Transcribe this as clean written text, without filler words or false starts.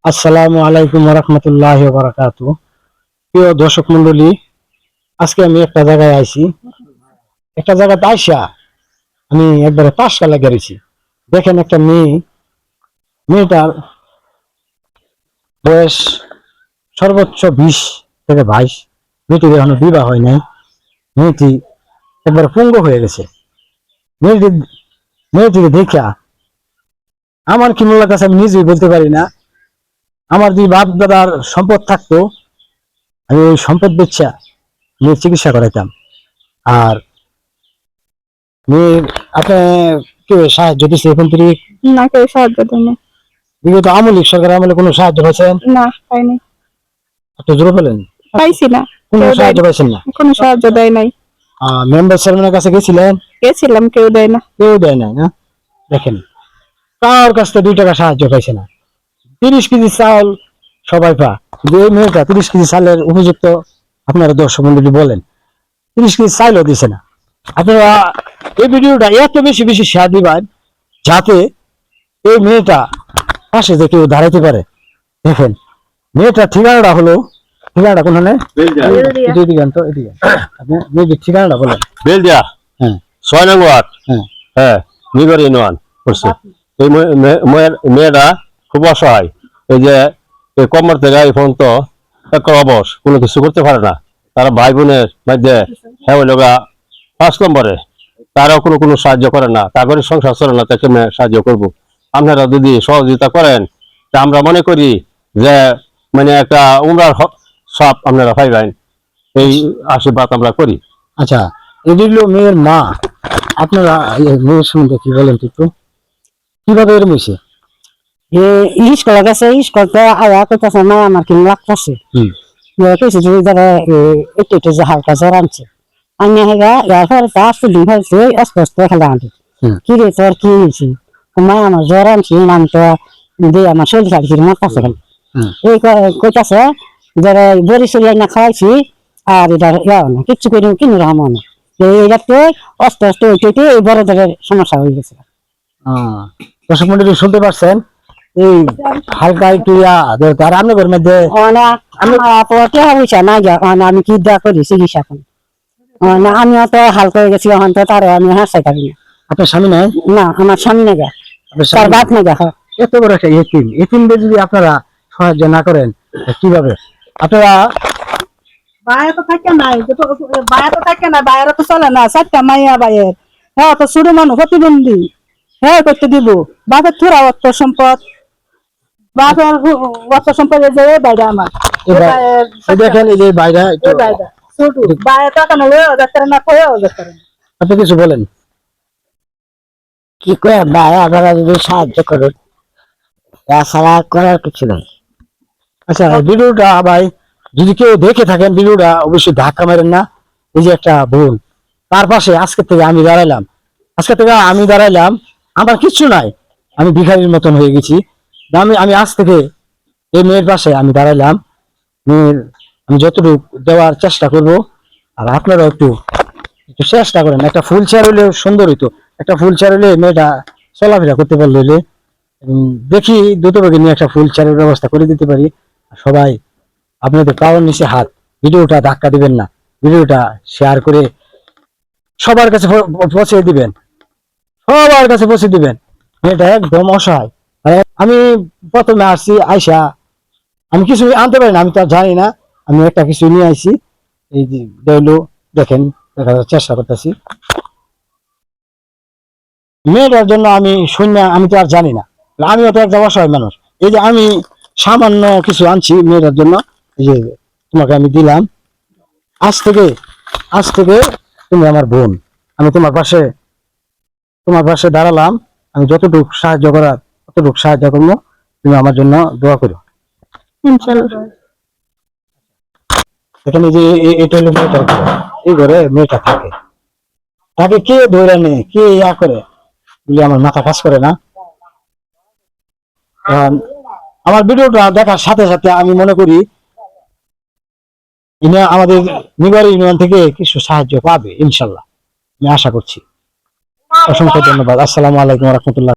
আসসালামু আলাইকুম ওয়া রাহমাতুল্লাহি ওয়া বারাকাতুহু। প্রিয় দর্শক মণ্ডলী, আজকে আমি একটা জায়গায় আইছি। একটা জায়গাতে আইসা আমি একবারে পাশকা লাগিয়ে রয়েছি। দেখেন একটা মেয়েটার বয়স সর্বোচ্চ 20 থেকে 22। মেয়েটির এখনো বিবাহ হয় নাই। মেয়েটি একবারে পঙ্গু হয়ে গেছে। মেয়েটি মেয়েটিকে দেখা আমার কি মনে লাগছে আমি নিজেই বলতে পারি না। আমার যদি বাপ দাদার সম্পদ থাকতো, আমি ওই সম্পদ বেচা মেয়ের চিকিৎসা করাইতাম। আর মেয়ের আপনি কেউ সাহায্য দিচ্ছে এখন থেকে? না, কেউ সাহায্য দেয়নি। বিগত আমলি সরকার আমলে কোনো সাহায্য পাইছেন? না, পাইনি। আপনি জোরে পেলেন? পাইছি না, কোনো কেউ সাহায্য দেয়নি। পাইছেন না? কোনো সাহায্য দেয় নাই। মেম্বার চেয়ারম্যানের কাছে গেছিলেন? গেছিলাম, কেউ দেয় না। কেউ দেয় নাই না। দেখেন কার কাছ থেকে 2 টাকা সাহায্য পাইছে না। 30 কেজি চাল সবাই পা, যে এই মেয়েটা 30 কেজি চালের উপযুক্ত আপনারা দর্শক মন্ডলী বলেন? 30 কেজি চালও দিছে না। আপনারা এই ভিডিওটা এত বেশি বেশি শেয়ার দিবেন যাতে এই মেয়েটা পাশে যে কেউ দাঁড়াইতে পারে। দেখেন মেয়েটা ঠিকানাটা হলো, ঠিকানাটা কোনখানে? এদিকে আন তো, এদিকে। আপনি মেয়েটির ঠিকানাটা বলেন। বেলদিয়া, হ্যাঁ 6 নং ওয়ার্ড। হ্যাঁ হ্যাঁ, নিগর ইউনিয়ন করছে। এই মেয়েটা খুব অসহায়। এই যে এই কমর থেকে এই পর্যন্ত একটা অবশ, কোনো কিছু করতে পারে না। তারা ভাই বোনের মধ্যে হ্যাঁ ওই লোকা 5 নম্বরে, তারাও কোনো সাহায্য করে না। কাগজের সংসার চলে না, তাকে সাহায্য করব। আপনারা যদি সহযোগিতা করেন তা আমরা মনে করি যে মানে একটা উমরার সব আপনারা পাইবেন, এই আশীর্বাদ আমরা করি। আচ্ছা, এটি হলো মেয়ের মা। আপনারা মেয়ের সম্বন্ধে কি বলেন একটু? কিভাবে এরম হয়েছে? স্কুল গেছে, স্কুলতে আয়া কইতাছে না আমার কি লাগতেছে। কইছে যে যারা একটু একটু যে হালকা জ্বর আনছে। আমি হেগা এরপর আসলে হয়েছে আস্তে আস্তে খেলা আনছে। কি রে তোর কি হয়েছে? মা আমার জ্বর আনছি, আমি তো দিয়ে আমার শরীর খাচ্ছি মারতেছে। এই কইতাছে যারা বড়ি সরি না খাওয়াইছি আর এটা না কিচ্ছু করি কিনে রামো না। এইটাতে আস্তে আস্তে ওইটাইতে এই বড়দের সমস্যা হয়ে গেছে। দর্শক মন্ডলী শুনতে পারছেন? এই হালকা একটু দরকার আপনাদের মধ্যে। আমি কি দেয়া করি চিকিৎসা করি, আমি তো হালকা হয়ে গেছি, এখন তো তারও আমি হাসাই থাকি না। আপনার স্বামী নাই? না, আমার স্বামী নেগা, তার বাপ নেগা। এত বড় একটা এতিমদের যদি আপনারা সাহায্য না করেন কিভাবে? আপনারা বাইরে তো থাকে নাই, বাইরে তো চলে না। 4টা মাইয়া বাইয়ের, হ্যাঁ তো ছোট মানুষ প্রতিবন্ধী, হ্যাঁ করতে দিব। বাপের থোড়া অর্থ সম্পদ, বাপের অর্থ সম্পদ যে বাইরে আমার দেখেন এই যে বাইরে ছোট বাইরে টাকা নেবে যাচ্ছে না, কয়েও যাচ্ছে না। আপনি কিছু বলেন? কি করে ভাই, আপনারা যদি সাহায্য করুন, তাছাড়া করার কিছু নাই। আচ্ছা, ভিডিওটা ভাই যদি কেউ দেখে থাকেন ভিডিওটা অবশ্যই ধাক্কা মারেন না। এই যে একটা বোন, তার পাশে আজকে থেকে আমি দাঁড়াইলাম। আমার কিচ্ছু নাই, আমি ভিখারির মতন হয়ে গেছি। আমি আজ থেকে এই মেয়ের পাশে আমি দাঁড়াইলাম। মেয়ের আমি যতটুকু দেওয়ার চেষ্টা করব। আর আপনারা একটু চেষ্টা করেন। একটা ফুল চেয়ার হলে সুন্দর হইতো। একটা ফুল চেয়ার হলে মেয়েটা চলাফেরা করতে পারলে হলে দেখি দ্রুতভাবে নিয়ে একটা ফুল চেয়ারের ব্যবস্থা করে দিতে পারি। সবাই আপনাদের পাওয়ার নিচে হাত, ভিডিওটা ধাক্কা দিবেন না, ভিডিওটা শেয়ার করে সবার কাছে পৌঁছে দিবেন, মেয়েটা একদম অসহায়। আমি প্রথমে আসছি, আইসা আমি কিছু আনতে পারি না, আমি তো জানি না। আমি একটা কিছু নিয়ে আইছি, এই যে দেখেন দেখার চেষ্টা করতেছি। মেয়েটার জন্য আমি আমি তো আর জানি না, আমিও তো একটা অসহায় মানুষ। এই যে আমি সামান্য কিছু আনছি মেয়েটার জন্য, এই যে তোমাকে আমি দিলাম। আজ থেকে তুমি আমার বোন, আমি তোমার পাশে দাঁড়ালাম। আমি যতটুকু সাহায্য করার ততটুকু সাহায্য করবো। তুমি আমার জন্য দোয়া করো ইনশাআল্লাহ। এখানে যে এটা হলো মেয়েটার ঘর, এই ঘরে মেয়েটা থাকে। তাকে কে ধরে নেয়, কে করে বলে আমার মাথা কাজ করে না। আমার ভিডিওটা দেখার সাথে সাথে আমি মনে করি আমাদের নিবাড়ি ইউনিয়ন থেকে কিছু সাহায্য পাবে ইনশাল্লাহ, আমি আশা করছি। অসংখ্য ধন্যবাদ। আসসালামু আলাইকুম ওয়া রাহমাতুল্লাহ।